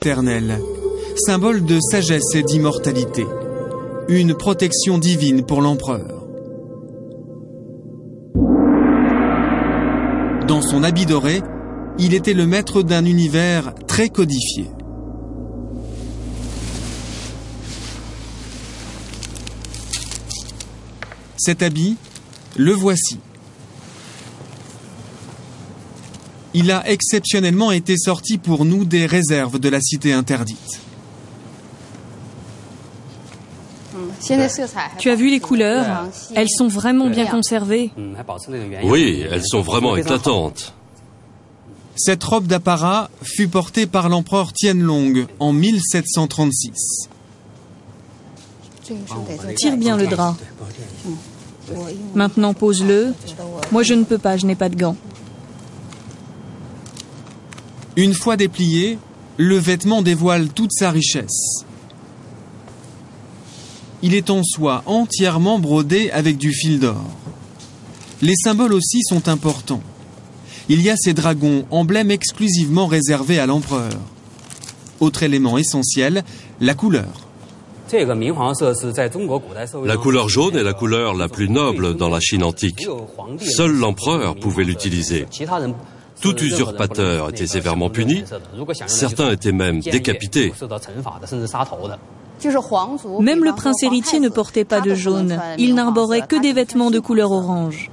éternelle, symbole de sagesse et d'immortalité. Une protection divine pour l'empereur. Dans son habit doré, il était le maître d'un univers très codifié. Cet habit, le voici. Il a exceptionnellement été sorti pour nous des réserves de la cité interdite. Tu as vu les couleurs? Elles sont vraiment bien conservées. Oui, elles sont vraiment éclatantes. Cette robe d'apparat fut portée par l'empereur Tianlong en 1736. Tire bien le drap. Maintenant pose-le. Moi je ne peux pas, je n'ai pas de gants. Une fois déplié, le vêtement dévoile toute sa richesse. Il est en soie entièrement brodé avec du fil d'or. Les symboles aussi sont importants. Il y a ces dragons, emblème exclusivement réservé à l'empereur. Autre élément essentiel, la couleur. La couleur jaune est la couleur la plus noble dans la Chine antique. Seul l'empereur pouvait l'utiliser. Tout usurpateur était sévèrement puni. Certains étaient même décapités. Même le prince héritier ne portait pas de jaune. Il n'arborait que des vêtements de couleur orange.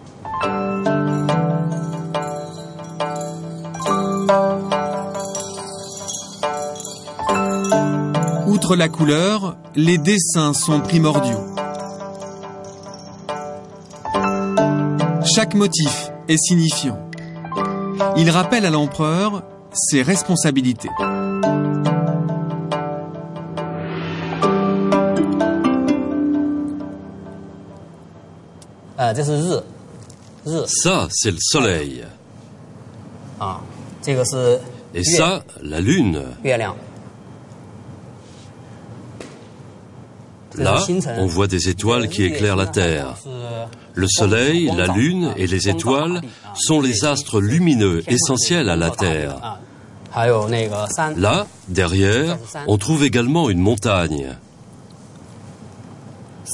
Outre la couleur, les dessins sont primordiaux. Chaque motif est signifiant. Il rappelle à l'empereur ses responsabilités. Ça, c'est le soleil. Et ça, la lune. Là, on voit des étoiles qui éclairent la Terre. Le soleil, la lune et les étoiles sont les astres lumineux essentiels à la Terre. Là, derrière, on trouve également une montagne.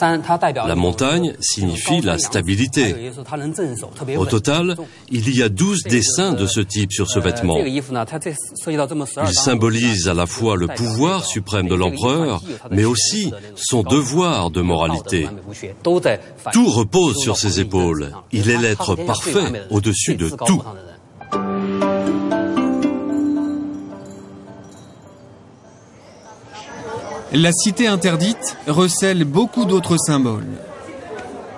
La montagne signifie la stabilité. Au total, il y a 12 dessins de ce type sur ce vêtement. Il symbolise à la fois le pouvoir suprême de l'empereur, mais aussi son devoir de moralité. Tout repose sur ses épaules. Il est l'être parfait au-dessus de tout. La cité interdite recèle beaucoup d'autres symboles.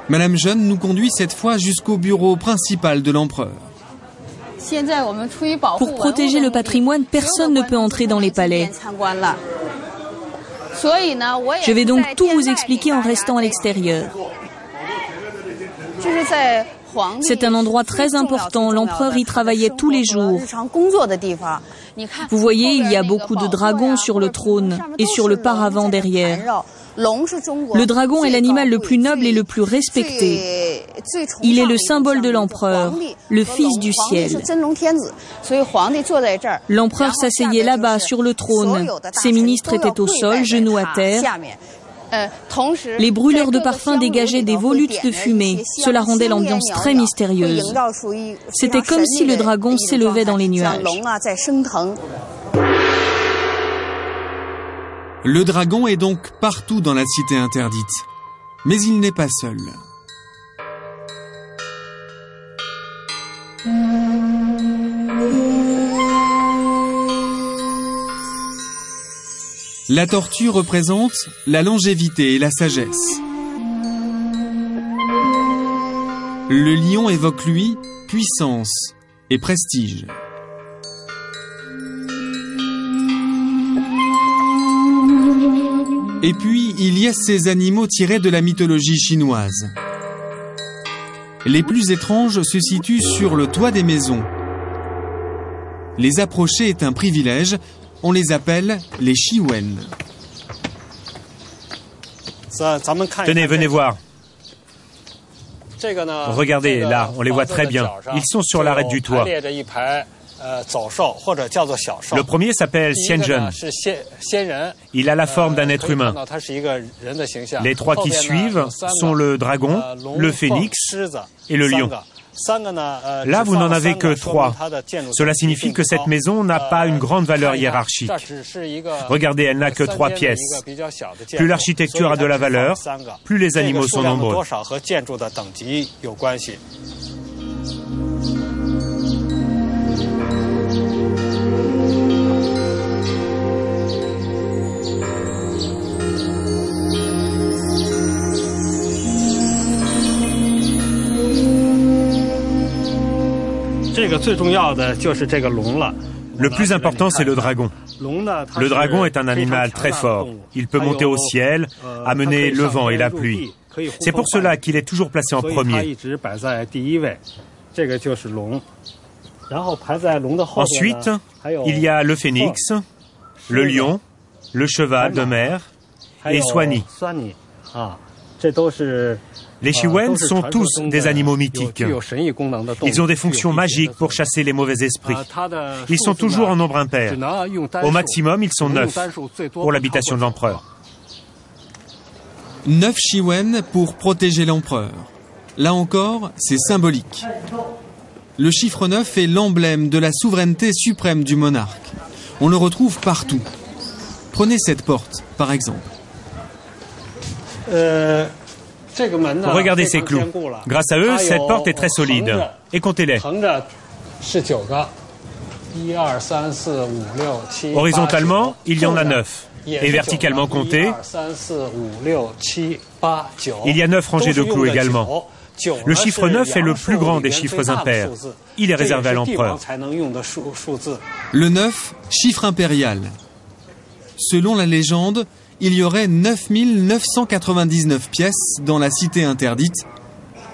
Madame Jeune nous conduit cette fois jusqu'au bureau principal de l'empereur. Pour protéger le patrimoine, personne ne peut entrer dans les palais. Je vais donc tout vous expliquer en restant à l'extérieur. C'est un endroit très important, l'empereur y travaillait tous les jours. Vous voyez, il y a beaucoup de dragons sur le trône et sur le paravent derrière. Le dragon est l'animal le plus noble et le plus respecté. Il est le symbole de l'empereur, le fils du ciel. L'empereur s'asseyait là-bas sur le trône. Ses ministres étaient au sol, genoux à terre. Les brûleurs de parfums dégageaient des volutes de fumée. Cela rendait l'ambiance très mystérieuse. C'était comme si le dragon s'élevait dans les nuages. Le dragon est donc partout dans la cité interdite. Mais il n'est pas seul. La tortue représente la longévité et la sagesse. Le lion évoque, lui, puissance et prestige. Et puis, il y a ces animaux tirés de la mythologie chinoise. Les plus étranges se situent sur le toit des maisons. Les approcher est un privilège. On les appelle les Shiwen. Tenez, venez voir. Regardez, là, on les voit très bien. Ils sont sur l'arête du toit. Le premier s'appelle Xianzhen. Il a la forme d'un être humain. Les trois qui suivent sont le dragon, le phénix et le lion. Là, vous n'en avez que 3. Cela signifie que cette maison n'a pas une grande valeur hiérarchique. Regardez, elle n'a que 3 pièces. Plus l'architecture a de la valeur, plus les animaux sont nombreux. Le plus important, c'est le dragon. Le dragon est un animal très fort. Il peut monter au ciel, amener le vent et la pluie. C'est pour cela qu'il est toujours placé en premier. Ensuite, il y a le phénix, le lion, le cheval de mer et Suani. Les Shiwen sont tous des animaux mythiques. Ils ont des fonctions magiques pour chasser les mauvais esprits. Ils sont toujours en nombre impair. Au maximum, ils sont 9 pour l'habitation de l'empereur. 9 Shiwen pour protéger l'empereur. Là encore, c'est symbolique. Le chiffre 9 est l'emblème de la souveraineté suprême du monarque. On le retrouve partout. Prenez cette porte, par exemple. Regardez ces clous. Grâce à eux, cette porte est très solide. Et comptez-les. Horizontalement, il y en a 9. Et verticalement compté, il y a 9 rangées de clous également. Le chiffre 9 est le plus grand des chiffres impairs. Il est réservé à l'empereur. Le 9, chiffre impérial. Selon la légende, il y aurait 9999 pièces dans la cité interdite.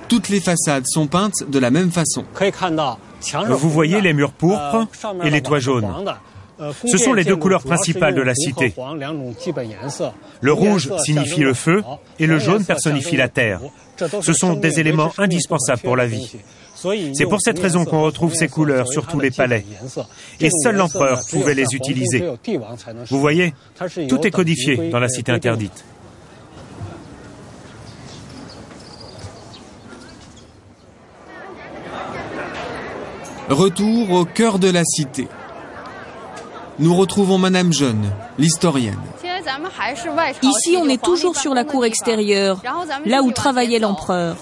Toutes les façades sont peintes de la même façon. Vous voyez les murs pourpres et les toits jaunes. Ce sont les 2 couleurs principales de la cité. Le rouge signifie le feu et le jaune personnifie la terre. Ce sont des éléments indispensables pour la vie. C'est pour cette raison qu'on retrouve ces couleurs sur tous les palais. Et seul l'empereur pouvait les utiliser. Vous voyez, tout est codifié dans la cité interdite. Retour au cœur de la cité. Nous retrouvons Madame Jeune, l'historienne. Ici, on est toujours sur la cour extérieure, là où travaillait l'empereur.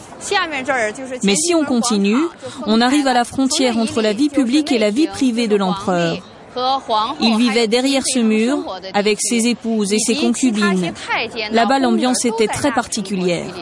Mais si on continue, on arrive à la frontière entre la vie publique et la vie privée de l'empereur. Il vivait derrière ce mur, avec ses épouses et ses concubines. Là-bas, l'ambiance était très particulière.